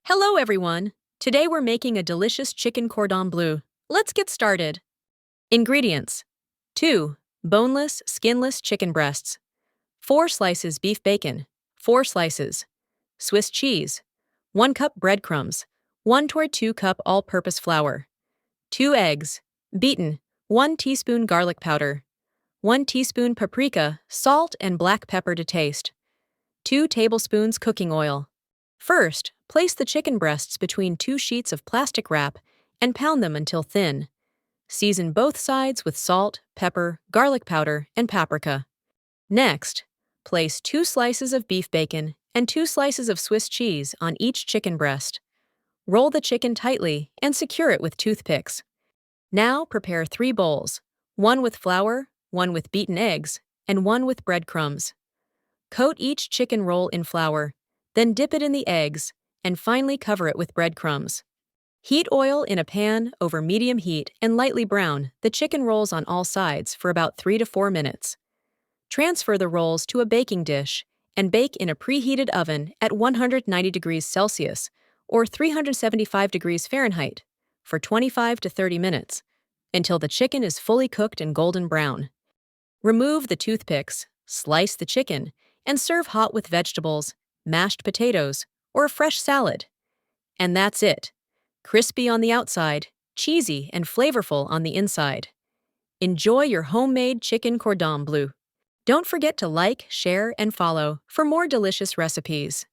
Hello everyone! Today we're making a delicious chicken cordon bleu. Let's get started. Ingredients: 2 boneless, skinless chicken breasts, 4 slices beef bacon, 4 slices Swiss cheese, 1 cup breadcrumbs, 1 to 2 cup all-purpose flour, 2 eggs, beaten, 1 teaspoon garlic powder, 1 teaspoon paprika, salt and black pepper to taste, 2 tablespoons cooking oil. First, place the chicken breasts between 2 sheets of plastic wrap and pound them until thin. Season both sides with salt, pepper, garlic powder, and paprika. Next, place 2 slices of beef bacon and 2 slices of Swiss cheese on each chicken breast. Roll the chicken tightly and secure it with toothpicks. Now prepare 3 bowls, 1 with flour, 1 with beaten eggs, and 1 with breadcrumbs. Coat each chicken roll in flour, then dip it in the eggs, and finally cover it with breadcrumbs. Heat oil in a pan over medium heat and lightly brown the chicken rolls on all sides for about 3 to 4 minutes. Transfer the rolls to a baking dish and bake in a preheated oven at 190 degrees Celsius or 375 degrees Fahrenheit for 25 to 30 minutes until the chicken is fully cooked and golden brown. Remove the toothpicks, slice the chicken, and serve hot with vegetables, mashed potatoes, or a fresh salad. And that's it. Crispy on the outside, cheesy and flavorful on the inside. Enjoy your homemade chicken cordon bleu. Don't forget to like, share, and follow for more delicious recipes.